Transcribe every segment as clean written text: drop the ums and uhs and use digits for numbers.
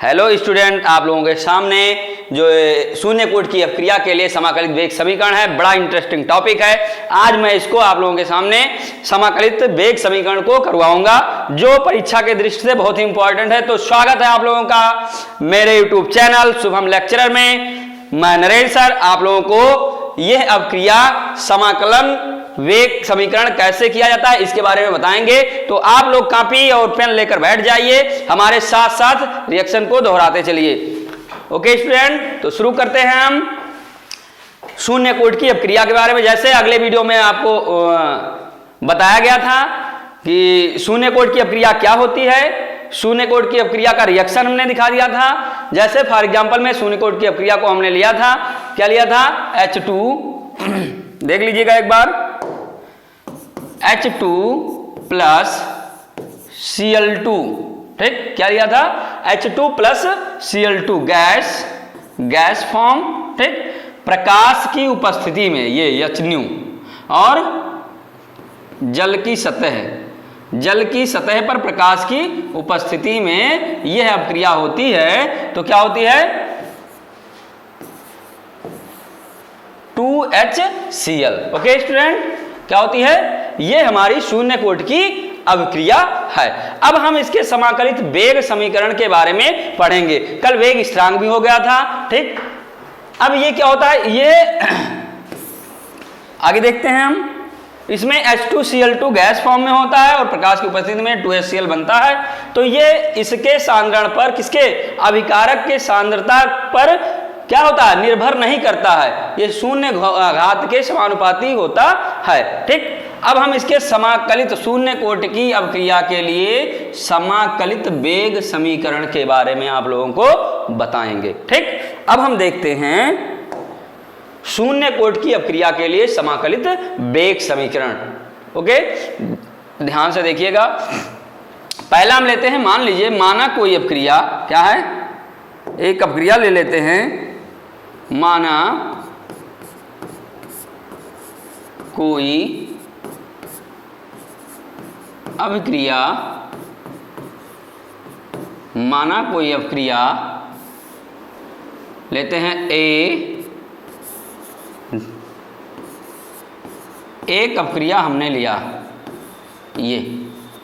Hello student, आप लोगों के सामने जो शून्य कोटि की अपक्रिया के लिए समाकलित वेग समीकरण है, बड़ा इंटरेस्टिंग टॉपिक है। आज मैं इसको आप लोगों के सामने समाकलित वेग समीकरण को करवाऊंगा जो परीक्षा के दृष्टि से बहुत ही इंपॉर्टेंट है। तो स्वागत है आप लोगों का मेरे यूट्यूब चैनल शुभम लेक्चरर में। मैं नरेश सर आप लोगों को यह अपक्रिया समाकलन वेग समीकरण कैसे किया जाता है इसके बारे में बताएंगे। तो आप लोग कॉपी और पेन लेकर बैठ जाइए, हमारे साथ साथ रिएक्शन को दोहराते चलिए। ओके स्टूडेंट, तो शुरू करते हैं हम शून्य कोटि की अपक्रिया के बारे में। जैसे अगले वीडियो में आपको बताया गया था कि शून्य कोटि की अपक्रिया क्या होती है, शून्य कोटि की अपक्रिया का रिएक्शन हमने दिखा दिया था। जैसे फॉर एग्जांपल में शून्य कोटि की अपक्रिया को हमने लिया था, क्या लिया था, H2 देख लीजिएगा एक बार, H2 प्लस Cl2, ठीक, क्या लिया था, H2 plus Cl2 gas form, ठीक, प्रकाश की उपस्थिति में, ये hν, और जल की सतह पर प्रकाश की उपस्थिति में यह अपक्रिया होती है। तो क्या होती है, 2HCl। ओके स्टूडेंट, क्या होती है, ये हमारी शून्य कोटि की अपक्रिया है। अब हम इसके समाकलित वेग समीकरण के बारे में पढ़ेंगे। कल वेग स्थिरांक भी हो गया था, ठीक। अब ये क्या होता है, ये आगे देखते हैं हम। इसमें H2Cl2 गैस फॉर्म में होता है और प्रकाश की उपस्थिति में 2HCl बनता है। तो ये इसके सांद्रण पर, किसके, अभिकारक के सांद्रता पर क्या होता है, निर्भर नहीं करता है, ये शून्य घात के समानुपाती होता है, ठीक। अब हम इसके समाकलित शून्य कोटि की अपक्रिया के लिए समाकलित वेग समीकरण के बारे में आप लोगों को बताएंगे, ठीक। अब हम देखते हैं शून्य कोटि की अपक्रिया के लिए समाकलित वेग समीकरण। ओके, ध्यान से देखिएगा। पहला हम लेते हैं, मान लीजिए, माना कोई अपक्रिया, क्या है, एक अपक्रिया ले लेते हैं, माना कोई अपक्रिया, लेते हैं एक अपक्रिया हमने लिया, ये,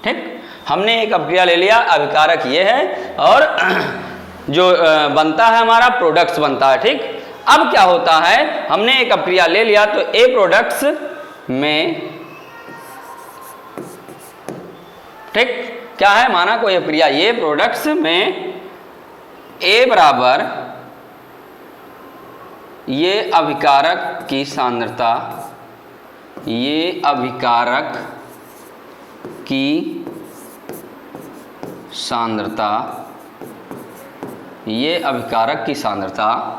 ठीक, हमने एक अपक्रिया ले लिया, अभिकारक ये है और जो बनता है हमारा प्रोडक्ट्स बनता है, ठीक। अब क्या होता है, हमने एक अपक्रिया ले लिया तो ए प्रोडक्ट्स में, ठीक, क्या है, माना कोई अपक्रिया, ये प्रोडक्ट्स में ए बराबर ये अभिकारक की सांद्रता, ये अभिकारक की सांद्रता, ये अभिकारक की सांद्रता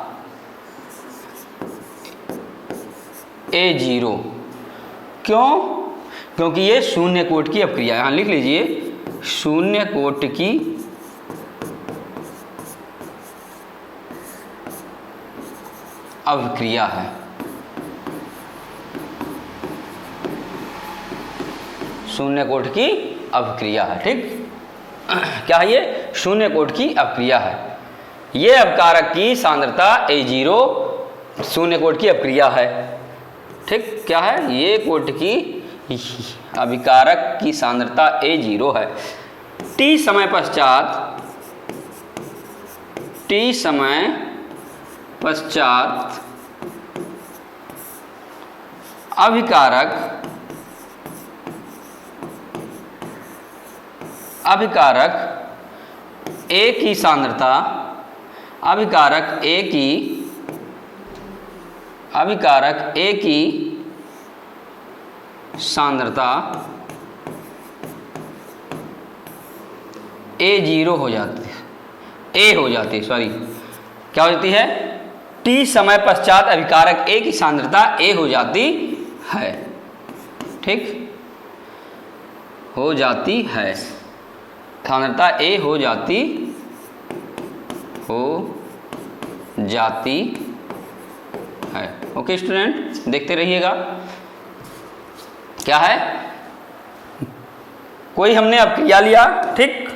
A0, क्यों, क्योंकि ये शून्य कोटि की अपक्रिया, यहां लिख लीजिए, शून्य कोटि की अपक्रिया है, शून्य कोटि की अपक्रिया है, ठीक। क्या है, ये शून्य कोटि की अपक्रिया है, ये अभिकारक की सांद्रता A0 शून्य कोटि की अपक्रिया है, ठीक। क्या है, ये कोटि की अभिकारक की सांद्रता A0 है। T समय पश्चात अभिकारक A की सांद्रता, अभिकारक A की सांद्रता A0 हो जाती है, सॉरी, क्या हो जाती है, T समय पश्चात अभिकारक A की सांद्रता A हो जाती है, ठीक, हो जाती है, सांद्रता A हो जाती है। ओके स्टूडेंट, देखते रहिएगा। क्या है, कोई हमने अपक्रिया लिया, ठीक,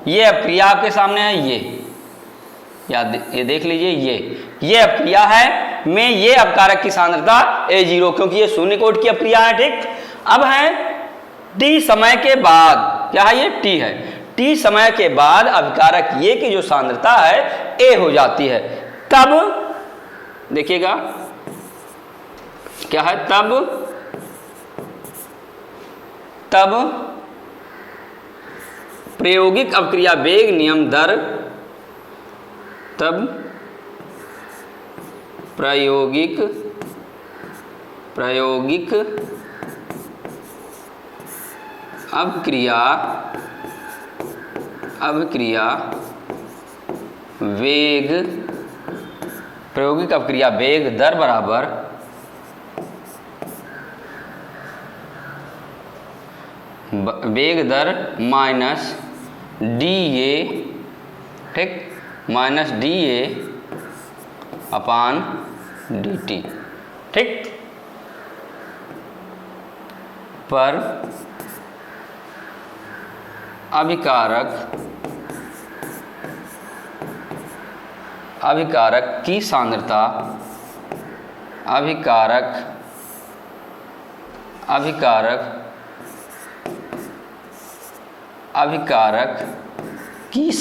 ये अपक्रिया आपके सामने है, ये देख लीजिए, ये अपक्रिया है में ये अपकारक की सांद्रता A0, क्योंकि ये शून्य कोट की अपक्रिया है। ठीक, अब है t समय के बाद, क्या है ये t है, t समय के बाद अभिकारक ये की जो सांद्रता है A हो जाती है। तब देखिएगा क्या है, तब प्रायोगिक अपक्रिया वेग नियम दर, तब प्रायोगिक अभिक्रिया वेग, प्रायोगिक अपक्रिया वेग दर बराबर वेग दर माइनस DA, ठीक, माइनस DA अपान DT, ठीक, पर अभिकारक की सांद्रता, अभिकारक की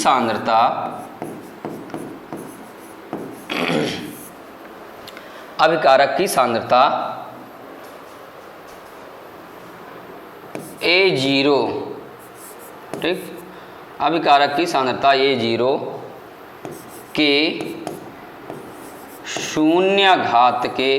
सांद्रता A0, ठीक, अभिकारक की सांद्रता A0 के शून्य घात के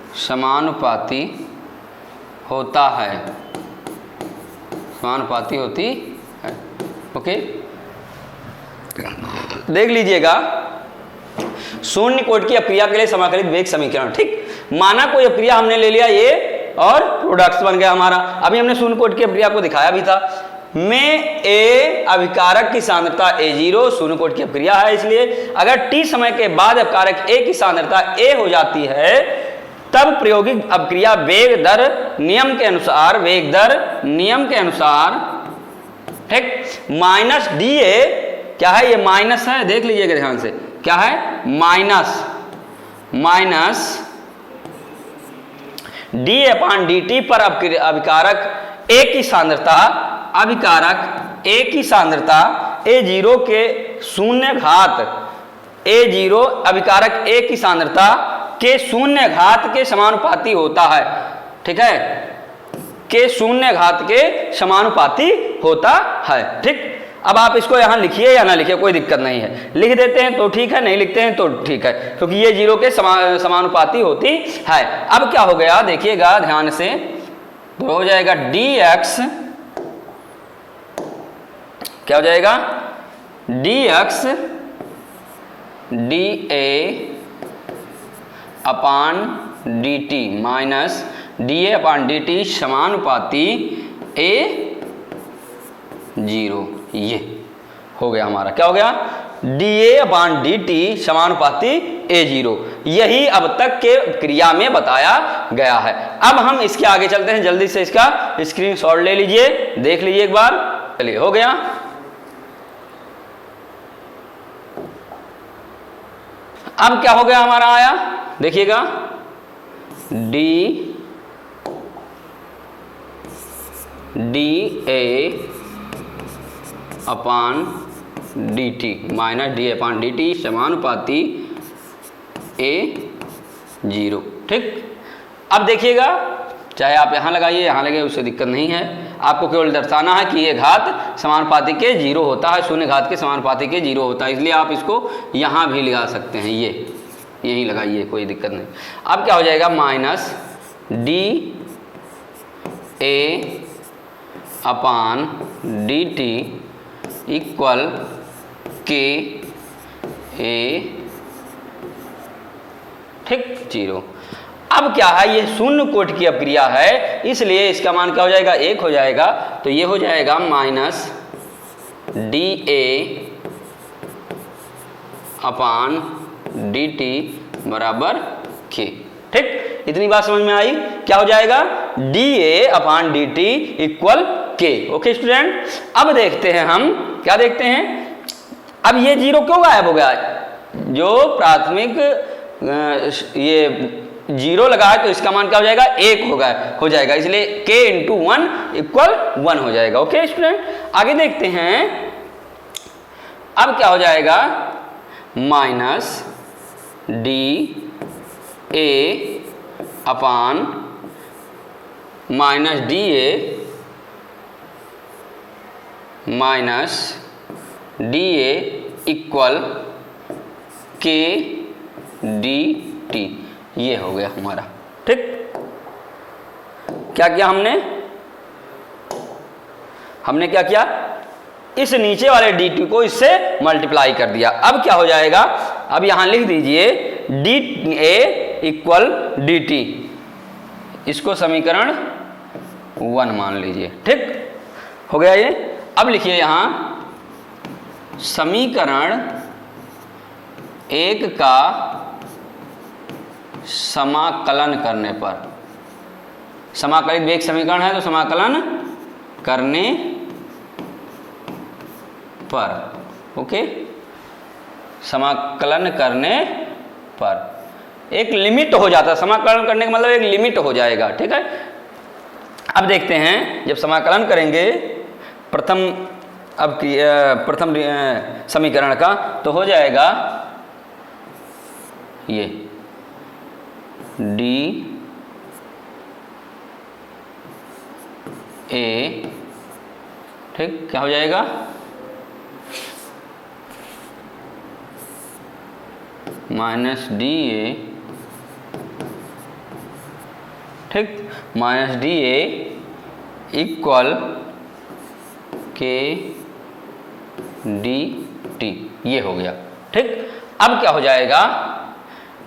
समानुपाती होता है, समानुपाती होती है। ओके, देख लीजिएगा शून्य कोट की अपक्रिया के लिए समाकलित वेग समीकरण। ठीक, माना कोई अपक्रिया हमने ले लिया ये और प्रोडक्ट्स बन गया हमारा। अभी हमने शून्य कोट की अपक्रिया को दिखाया भी था। में A अभिकारक की सांद्रता A0 शून्य कोट की अपक्रिया है, इसलिए अगर t समय के बाद अभिकारक A की सांद्रता A हो जाती है तब प्रायोगिक अपक्रिया वेग दर नियम के अनुसार, ठीक, माइनस DA, क्या है ये माइनस है, देख लीजिएगा ध्यान से, क्या है माइनस DA अपान DT पर अभिकारक A की सांद्रता A0 के शून्य घात A0 अभिकारक A की सांद्रता के शून्य घात के समानुपाती होता है। ठीक है, के शून्य घात के समानुपाती होता है। ठीक, अब आप इसको यहां लिखिए या ना लिखिए कोई दिक्कत नहीं है, लिख देते हैं तो ठीक है, नहीं लिखते हैं तो ठीक है, क्योंकि ये 0 के समानुपाती होती है। अब क्या हो गया देखिएगा ध्यान से, तो हो जाएगा dx, क्या हो जाएगा dx dA अपान dt माइनस DA अपान DT समानुपाती A0। ये हो गया हमारा, क्या हो गया DA अपान DT समानुपाती A0। यही अब तक के क्रिया में बताया गया है। अब हम इसके आगे चलते हैं, जल्दी से इसका स्क्रीनशॉट ले लीजिए, देख लीजिए एक बार। चलिए, हो गया। अब क्या हो गया हमारा, आया देखिएगा DA अपान DT माइनस DA अपान DT समानुपाती A0। ठीक, अब देखिएगा चाहे आप यहाँ लगाइए यहाँ लगाइए उससे दिक्कत नहीं है, आपको केवल दर्शाना है कि ये घात समानुपाती के 0 होता है, शून्य घात के समानुपाती के 0 होता है, इसलिए आप इसको यहाँ भी लगा सकते हैं, यही लगाइए, कोई दिक्कत नहीं। अब क्या हो जाएगा माइनस DA अपान DT इक्वल KA, ठीक, 0। अब क्या है, ये शून्य कोटि की अपक्रिया है, इसलिए इसका मान क्या हो जाएगा 1 हो जाएगा, तो ये हो जाएगा माइनस DA अपान डी टी बराबर के। ठीक, इतनी बात समझ में आई। क्या हो जाएगा, D A upon D T equal के। ओके स्टूडेंट, अब देखते हैं हम क्या देखते हैं। अब ये जीरो क्यों गायब हो गया, जो प्राथमिक ये जीरो लगा है तो इसका मान क्या हो जाएगा, एक हो जाएगा, इसलिए k इंटू 1 इक्वल 1 हो जाएगा। ओके स्टूडेंट, आगे देखते हैं। अब क्या हो जाएगा, minus D A upon minus D A minus D A equal के डी टी, ये हो गया हमारा। ठीक, क्या किया हमने क्या किया, इस नीचे वाले डी टी को इससे मल्टीप्लाई कर दिया। अब क्या हो जाएगा, अब यहां लिख दीजिए D A equal D T, इसको समीकरण 1 मान लीजिए। ठीक हो गया ये। अब लिखिए यहां समीकरण 1 का समाकलन करने पर, समाकलित वेग समीकरण है तो समाकलन करने पर, ओके, समाकलन करने पर एक लिमिट हो जाता है, समाकलन करने का मतलब एक लिमिट हो जाएगा। ठीक है, अब देखते हैं जब समाकलन करेंगे प्रथम समीकरण का, तो हो जाएगा ये डी ए, ठीक, क्या हो जाएगा, माइनस डी ए, ठीक, माइनस डी ए इक्वल के डी टी, ये हो गया। ठीक, अब क्या हो जाएगा,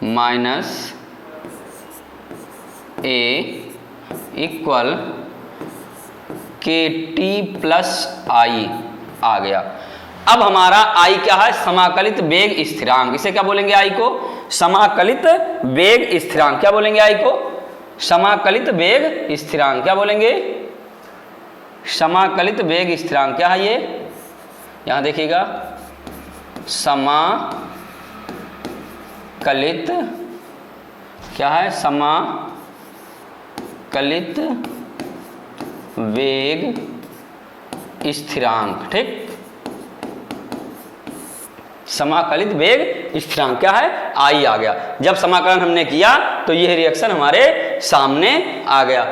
माइनस ए इक्वल के टी प्लस आई आ गया। अब हमारा आई क्या है, समाकलित वेग स्थिरांक, इसे क्या बोलेंगे, आई को समाकलित वेग स्थिरांक, क्या बोलेंगे आई को, समाकलित वेग स्थिरांक, क्या बोलेंगे, समाकलित वेग स्थिरांक। क्या है ये, यहां देखिएगा, समाकलित, क्या है, समाकलित वेग स्थिरांक। ठीक, समाकलित वेग स्थिरांक क्या है, आई आ गया। जब समाकलन हमने किया तो यह रिएक्शन हमारे सामने आ गया,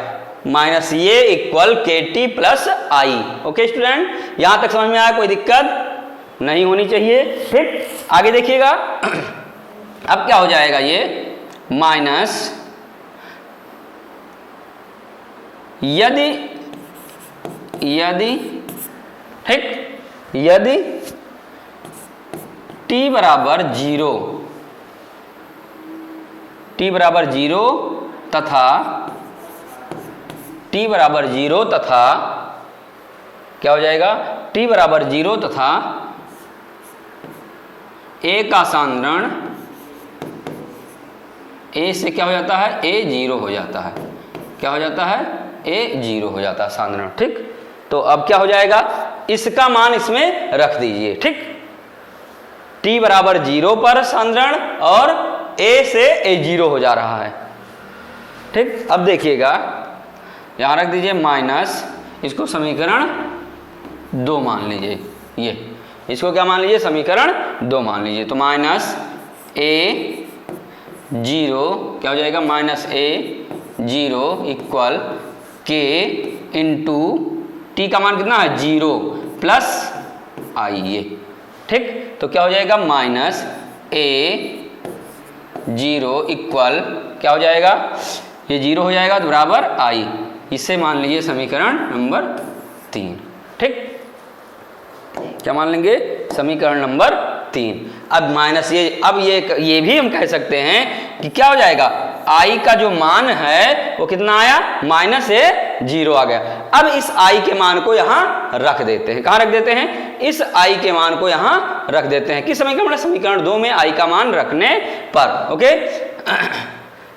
माइनस ये इक्वल के टी प्लस आई। ओके स्टूडेंट, यहां तक समझ में आया, कोई दिक्कत नहीं होनी चाहिए। ठीक, आगे देखिएगा। अब क्या हो जाएगा, ये माइनस यदि ठीक, यदि t बराबर 0 तथा t बराबर 0 तथा क्या हो जाएगा, t बराबर 0 तथा a का सांद्रण a से क्या हो जाता है, a 0 हो जाता है, क्या हो जाता है, a 0 हो जाता है सांद्रण। ठीक, तो अब क्या हो जाएगा, इसका मान इसमें रख दीजिए। ठीक, t बराबर 0 पर सांद्रण और a से a 0 हो जा रहा है। ठीक, अब देखिएगा यहां रख दीजिए माइनस, इसको समीकरण 2 मान लीजिए, ये इसको क्या मान लीजिए, समीकरण 2 मान लीजिए। तो माइनस a 0 क्या हो जाएगा, माइनस a 0 इक्वल के इंटू टी का मान कितना है, 0 प्लस आई, ये। ठीक, तो क्या हो जाएगा, माइनस a 0 इक्वल क्या हो जाएगा, ये 0 हो जाएगा तो बराबर आई, इसे मान लीजिए समीकरण नंबर 3। ठीक, क्या मान लेंगे, समीकरण नंबर 3। अब माइनस ये, अब ये भी हम कह सकते हैं कि क्या हो जाएगा, आई का जो मान है वो कितना आया, माइनस 0 आ गया। अब इस आई के मान को यहां रख देते हैं, कहां रख देते हैं, इस आई के मान को यहां रख देते हैं। किस समीकरण में? समीकरण 2 में आई का मान रखने पर। ओके,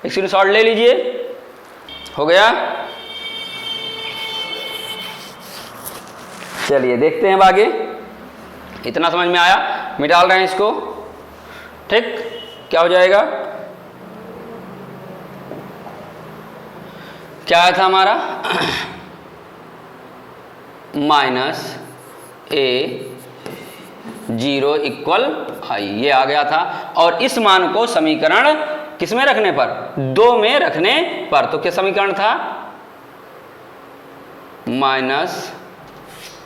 स्क्रीनशॉट ले लीजिए। हो गया? चलिए देखते हैं अब आगे। इतना समझ में आया? मिटा रहे हैं इसको। ठीक, क्या हो जाएगा? क्या आया था हमारा? माइनस ए 0 इक्वल आई, ये आ गया था। और इस मान को समीकरण किस में रखने पर? 2 में रखने पर। तो क्या समीकरण था? माइनस,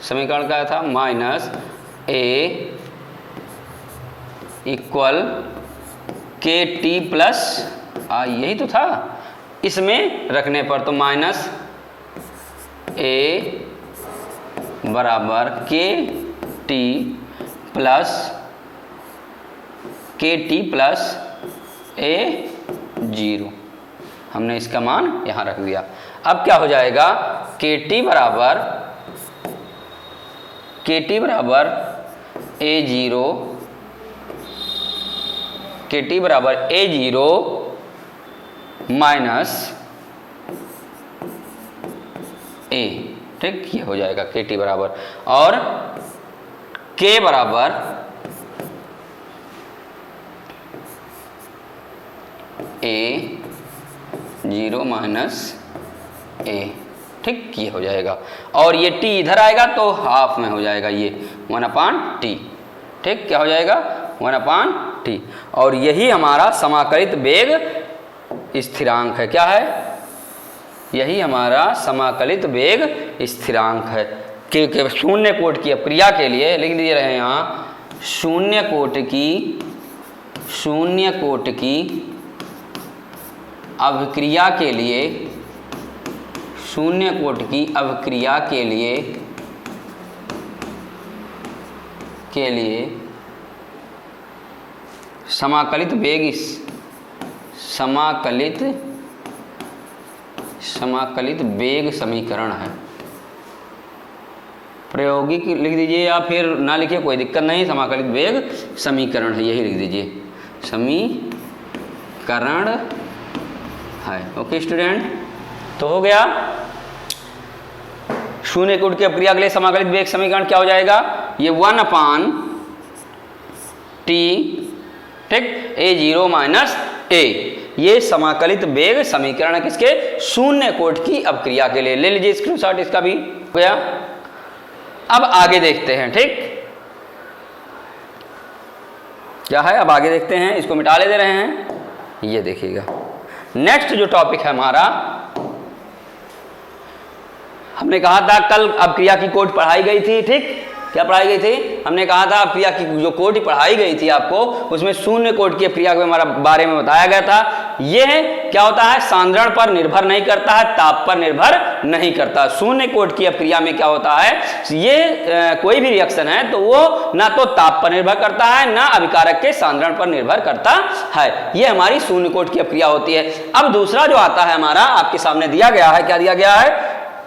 समीकरण क्या था? माइनस ए इक्वल के टी प्लस आई, यही तो था। इसमें रखने पर तो माइनस ए बराबर के टी प्लस ए 0, हमने इसका मान यहाँ रख दिया। अब क्या हो जाएगा? के टी बराबर ए 0, के टी बराबर ए 0 माइनस ए। ठीक, ये हो जाएगा के टी बराबर, और के बराबर ए 0 माइनस ए। ठीक, ये हो जाएगा। और ये टी इधर आएगा तो हाफ में हो जाएगा, ये 1/t। ठीक, क्या हो जाएगा? 1/t। और यही हमारा समाकलित वेग स्थिरांक है। क्या है? यही हमारा समाकलित वेग स्थिरांक है। कि शून्य कोटि की अभिक्रिया के लिए लिख दे रहे हैं यहाँ, शून्य कोटि की अभिक्रिया के लिए, शून्य कोटि की अभिक्रिया के लिए समाकलित वेग समीकरण है। प्रायोगिक लिख दीजिए या फिर ना लिखिए, कोई दिक्कत नहीं। समाकलित वेग समीकरण है, यही लिख दीजिए, समीकरण है। ओके स्टूडेंट, तो हो गया। शून्य कोटि की अभिक्रिया के लिए समाकलित वेग समीकरण क्या हो जाएगा? ये 1/t, ठीक, ए 0 माइनस ए, ये समाकलित वेग समीकरण है। किसके? शून्य कोटि की अभिक्रिया के लिए। ले लीजिए स्क्रीनशॉट, इसका भी हो गया। अब आगे देखते हैं। ठीक, क्या है? अब आगे देखते हैं, इसको मिटा ले दे रहे हैं। ये देखिएगा, नेक्स्ट जो टॉपिक है हमारा, हमने कहा था कल अभिक्रिया की कोटि पढ़ाई गई थी। ठीक, क्या पढ़ाई गई थी? हमने कहा था अभिक्रिया की जो कोटि पढ़ाई गई थी आपको, उसमें शून्य कोटि की अभिक्रिया के हमारा बारे में बताया गया था। यह क्या होता है? सांद्रण पर निर्भर नहीं करता है, ताप पर निर्भर नहीं करता। शून्य कोटि की अभिक्रिया में क्या होता है? ये कोई भी रिएक्शन है तो वो ना तो ताप पर निर्भर करता है, ना अभिकारक के सांद्रण पर निर्भर करता है। ये हमारी शून्य कोटि की अभिक्रिया होती है। अब दूसरा जो आता है हमारा, आपके सामने दिया गया है, क्या दिया गया है?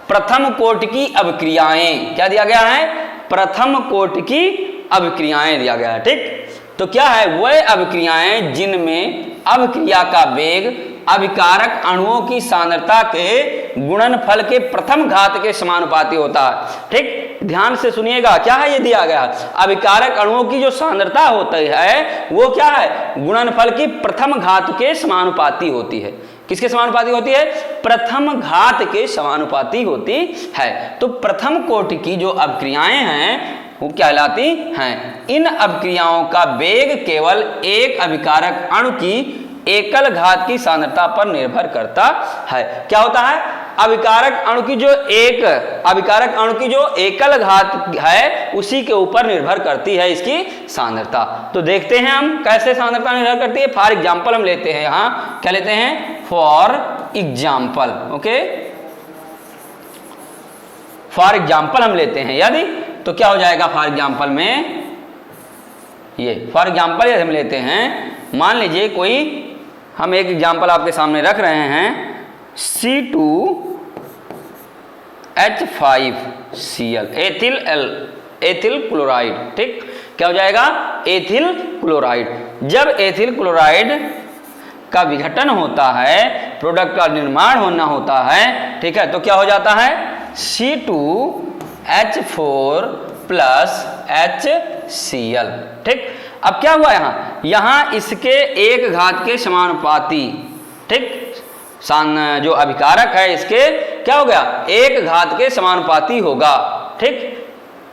प्रथम कोटि की अभिक्रियाएं। क्या दिया गया है? प्रथम कोटि की अभिक्रियाएं दिया गया है। ठीक, तो क्या है? वह अभिक्रियाएं जिनमें अभिक्रिया का वेग अभिकारक अणुओं की सांद्रता के गुणनफल के प्रथम घात के समानुपाती होता है। ठीक, ध्यान से सुनिएगा, क्या है? ये दिया गया है, अभिकारक अणुओं की जो सांद्रता होती है वो क्या है? गुणनफल की प्रथम घात के समानुपाती होती है। किसके समानुपाती होती है? प्रथम घात के समानुपाती होती है। तो प्रथम कोटि की जो अभिक्रियाएं हैं वो कहलाती हैं। इन अभिक्रियाओं का वेग केवल एक अभिकारक अणु की एकल घात की सांद्रता पर निर्भर करता है। क्या होता है? अभिकारक अणु की जो एकल घात है उसी के ऊपर निर्भर करती है इसकी सांद्रता। तो देखते हैं हम कैसे सांद्रता निर्भर करती है। फॉर एग्जाम्पल हम लेते हैं, यहाँ क्या लेते हैं? For example. Okay, for example हम लेते हैं यदि, तो क्या हो जाएगा फॉर एग्जाम्पल में? ये फॉर एग्जाम्पल यदि हम लेते हैं, मान लीजिए कोई, हम एक एग्जाम्पल आपके सामने रख रहे हैं, C2H5Cl एथिल एथिल क्लोराइड। ठीक, क्या हो जाएगा? Ethyl chloride. जब एथिल क्लोराइड का विघटन होता है, प्रोडक्ट का निर्माण होना होता है, ठीक है, तो क्या हो जाता है? C2H4 plus HCl। ठीक, अब क्या हुआ यहां इसके एक घात के समानुपाती, ठीक, जो अभिकारक है इसके क्या हो गया? एक घात के समानुपाती होगा। ठीक,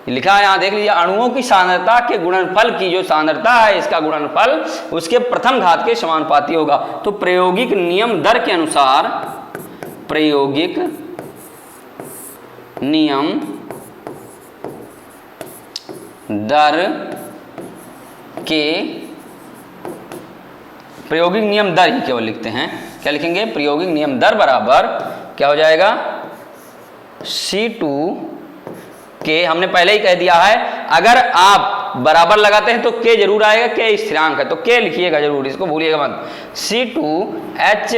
लिखा है यहां देख लीजिए, अणुओं की सांद्रता के गुणनफल की जो सांद्रता है इसका गुणनफल उसके प्रथम घात के समानुपाती होगा। तो प्रायोगिक नियम दर के अनुसार, प्रायोगिक नियम दर के, प्रायोगिक नियम दर ही केवल लिखते हैं, क्या लिखेंगे? प्रायोगिक नियम दर बराबर क्या हो जाएगा? C2 के, हमने पहले ही कह दिया है, अगर आप बराबर लगाते हैं तो K जरूर आएगा, K स्थिरांक है तो K लिखिएगा जरूर, इसको भूलिएगा मत। C2H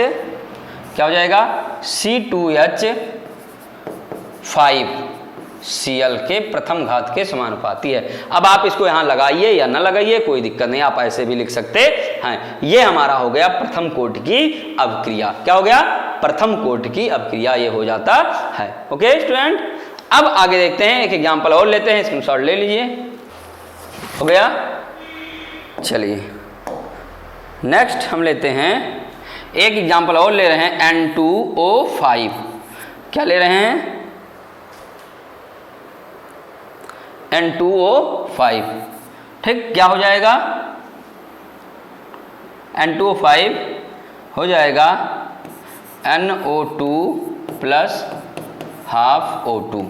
क्या हो जाएगा? C2H5Cl के प्रथम घात के समानुपाती है। अब आप इसको यहां लगाइए या ना लगाइए कोई दिक्कत नहीं, आप ऐसे भी लिख सकते हैं। ये हमारा हो गया प्रथम कोटि की अभिक्रिया। क्या हो गया? प्रथम कोटि की अभिक्रिया ये हो जाता है। ओके स्टूडेंट, अब आगे देखते हैं, एक एग्जांपल और लेते हैं, स्क्रीनशॉट ले लीजिए। हो गया? चलिए नेक्स्ट हम लेते हैं, एक एग्जांपल और ले रहे हैं, N2O5। क्या ले रहे हैं? N2O5। ठीक, क्या हो जाएगा? N2O5 हो जाएगा NO2 प्लस हाफ O2।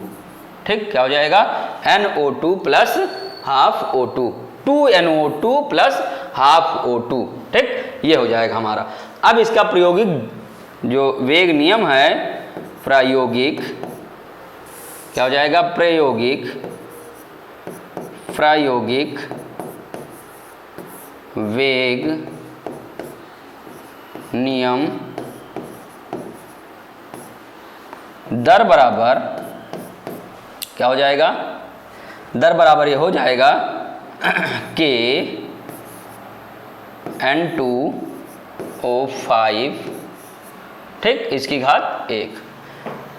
ठीक, क्या हो जाएगा? NO2 plus half O2, 2NO2 plus half O2। ठीक, ये हो जाएगा हमारा। अब इसका प्रायोगिक जो वेग नियम है, प्रायोगिक क्या हो जाएगा? प्रायोगिक वेग नियम दर बराबर क्या हो जाएगा? दर बराबर ये हो जाएगा K N2O5, ठीक, इसकी घात 1।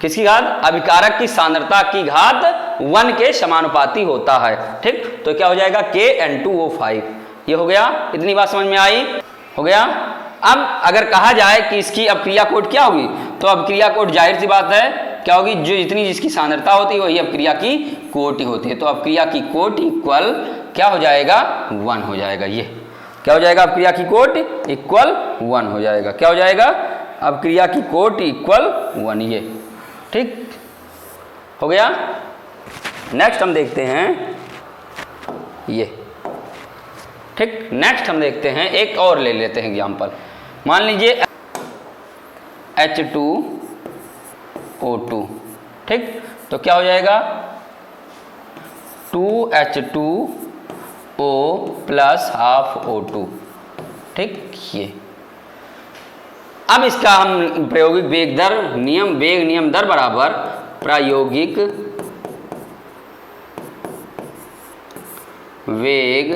किसकी घात? अभिकारक की सांद्रता की घात 1 के समानुपाती होता है। ठीक, तो क्या हो जाएगा? K N2O5। ये हो गया, इतनी बात समझ में आई? हो गया। अब अगर कहा जाए कि इसकी अभिक्रिया कोट क्या होगी, तो अभिक्रिया कोट जाहिर सी बात है क्या होगी? जो जितनी जिसकी सांद्रता होती है वही अभिक्रिया की कोटि होती है। तो अभिक्रिया की कोट इक्वल क्या हो जाएगा? 1 हो जाएगा। ये क्या हो जाएगा? अभिक्रिया की कोट इक्वल 1 हो जाएगा। क्या हो जाएगा? अभिक्रिया की कोट इक्वल 1। ये ठीक हो गया। नेक्स्ट हम देखते हैं ये, ठीक, नेक्स्ट हम देखते हैं एक और ले लेते हैं एग्जाम्पल। मान लीजिए H2O2, ठीक, तो क्या हो जाएगा? 2H2O प्लस हाफ O2, ठीक। ये अब इसका हम प्रायोगिक वेग दर नियम दर बराबर प्रायोगिक वेग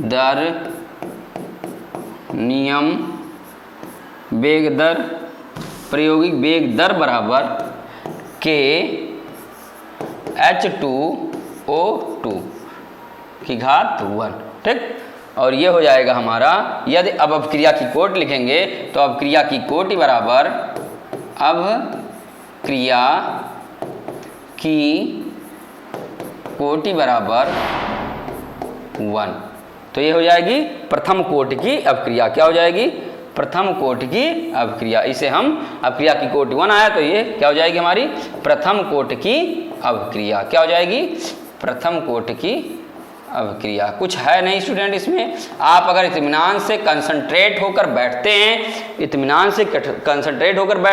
दर नियम वेग दर प्रायोगिक वेग दर बराबर K H2O2 की घात 1, ठीक। और ये हो जाएगा हमारा, यदि अब अभिक्रिया की कोट लिखेंगे तो अभिक्रिया की कोटि बराबर अभिक्रिया की कोटि बराबर 1। तो ये हो जाएगी प्रथम कोटि की अभिक्रिया। क्या हो जाएगी? प्रथम कोटि की अभिक्रिया। इसे हम अभिक्रिया की कोटि 1 आया तो ये क्या हो जाएगी हमारी प्रथम कोटि की अभिक्रिया। क्या हो जाएगी? प्रथम कोटि की अभिक्रिया। कुछ है नहीं स्टूडेंट इसमें। आप अगर इत्मीनान से कंसंट्रेट होकर बैठते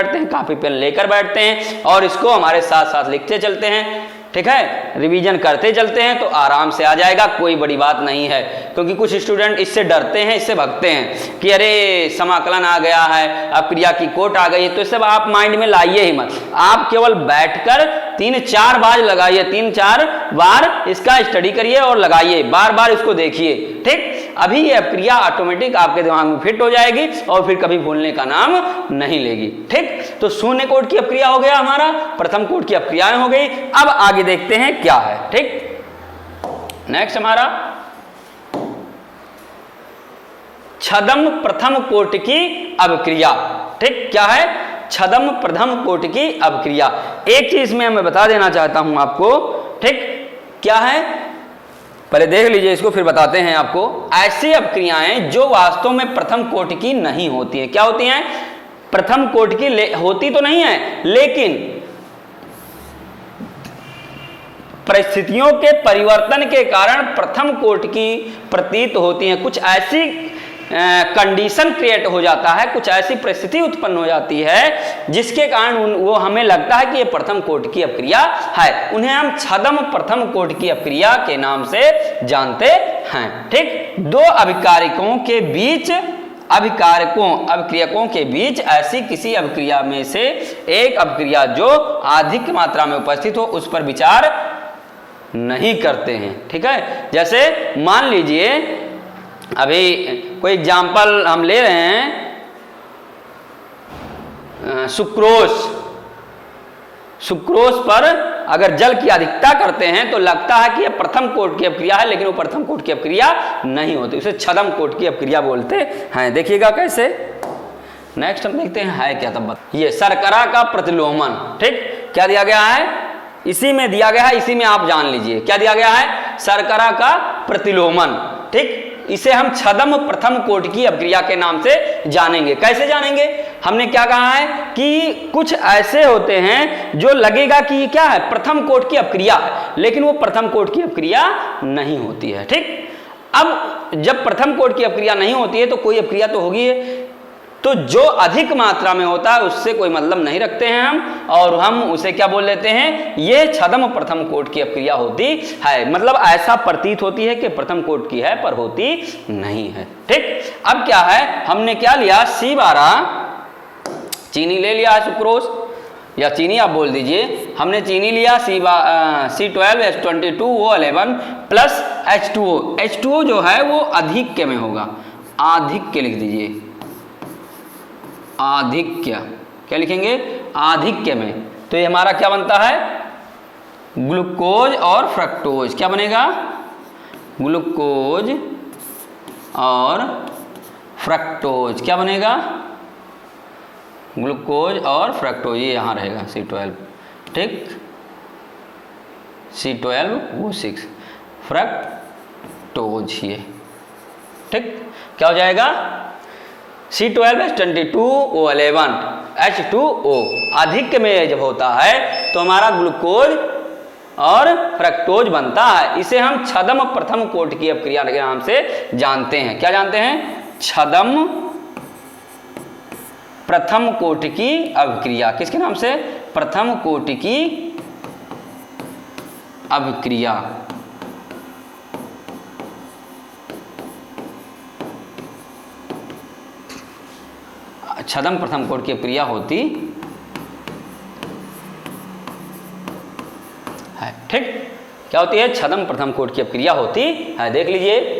हैं, कापी पेन लेकर बैठते हैं और इसको हमारे साथ साथ लिखते चलते हैं, ठीक है, रिवीजन करते चलते हैं, तो आराम से आ जाएगा। कोई बड़ी बात नहीं है। क्योंकि कुछ स्टूडेंट इससे डरते हैं, इससे भागते हैं कि अरे समाकलन आ गया है, अभिक्रिया की कोट आ गई है, तो सब आप माइंड में लाइए ही मत। आप केवल बैठकर 3-4 बार लगाइए, 3-4 बार इसका स्टडी करिए और लगाइए, बार बार इसको देखिए। ठीक, अभी ये अपक्रिया ऑटोमेटिक आपके दिमाग में फिट हो जाएगी और फिर कभी भूलने का नाम नहीं लेगी। ठीक, तो शून्य कोट की अपक्रिया हो गया हमारा, प्रथम कोट की अपक्रियाएं हो गई। अब आगे देखते हैं क्या है। ठीक, नेक्स्ट हमारा छदम प्रथम कोट की अवक्रिया। ठीक, क्या है? छदम प्रथम कोट की अवक्रिया। एक चीज में मैं बता देना चाहता हूं आपको। ठीक, क्या है? पहले देख लीजिए इसको, फिर बताते हैं आपको। ऐसी अपक्रियाएं जो वास्तव में प्रथम कोट की नहीं होती हैं। क्या होती हैं? प्रथम कोट की होती तो नहीं है, लेकिन परिस्थितियों के परिवर्तन के कारण प्रथम कोट की प्रतीत होती हैं। कुछ ऐसी कंडीशन क्रिएट हो जाता है, कुछ ऐसी परिस्थिति उत्पन्न हो जाती है जिसके कारण वो हमें लगता है कि ये प्रथम कोट की अपक्रिया है। उन्हें हम छदम प्रथम कोट की अपक्रिया के नाम से जानते हैं। ठीक, दो अभिकारकों के बीच अभिक्रियकों के बीच ऐसी किसी अभिक्रिया में से एक अभिक्रिया जो अधिक मात्रा में उपस्थित हो उस पर विचार नहीं करते हैं। ठीक है, जैसे मान लीजिए अभी कोई एग्जाम्पल हम ले रहे हैं, सुक्रोज पर अगर जल की अधिकता करते हैं तो लगता है कि यह प्रथम कोट की अपक्रिया है, लेकिन वो प्रथम कोट की अपक्रिया नहीं होती, उसे छदम कोट की अपक्रिया बोलते हैं। देखिएगा कैसे। नेक्स्ट हम देखते हैं है क्या तब। ये शर्करा का प्रतिलोमन। ठीक, क्या दिया गया है? इसी में दिया गया है, इसी में आप जान लीजिए क्या दिया गया है। शर्करा का प्रतिलोमन। ठीक, इसे हम छदम प्रथम कोट की अपक्रिया के नाम से जानेंगे। कैसे जानेंगे? हमने क्या कहा है कि कुछ ऐसे होते हैं जो लगेगा कि क्या है, प्रथम कोट की अपक्रिया है, लेकिन वो प्रथम कोट की अपक्रिया नहीं होती है। ठीक, अब जब प्रथम कोट की अपक्रिया नहीं होती है तो कोई अपक्रिया तो होगी है, तो जो अधिक मात्रा में होता है उससे कोई मतलब नहीं रखते हैं हम, और हम उसे क्या बोल लेते हैं, ये छदम प्रथम कोट की अपक्रिया होती है। मतलब ऐसा प्रतीत होती है कि प्रथम कोट की है पर होती नहीं है। ठीक, अब क्या है, हमने क्या लिया, C12 चीनी ले लिया है, सुक्रोज या चीनी आप बोल दीजिए। हमने चीनी लिया C12H22O11 प्लस H2O। H2O जो है वो अधिक्य में होगा, आधिक्य लिख दीजिए, आधिक्य। क्या लिखेंगे? आधिक्य में। तो ये हमारा क्या बनता है, ग्लूकोज और फ्रक्टोज। क्या बनेगा? ग्लूकोज और फ्रक्टोज। क्या बनेगा? ग्लूकोज और फ्रक्टोज। ये यहाँ रहेगा C12। ठीक, C12O6 फ्रक्टोज। ये ठीक, क्या हो जाएगा? C12H22O11 H2O। अधिक में जब होता है तो हमारा ग्लूकोज और फ्रक्टोज बनता है। इसे हम छदम प्रथम कोट की अपक्रिया के नाम से जानते हैं। क्या जानते हैं? छदम प्रथम कोट की अपक्रिया। किसके नाम से? प्रथम कोट की अपक्रिया। छदम प्रथम कोट की अपक्रिया होती है। ठीक, क्या होती है? छदम प्रथम कोट की अपक्रिया होती है। देख लीजिए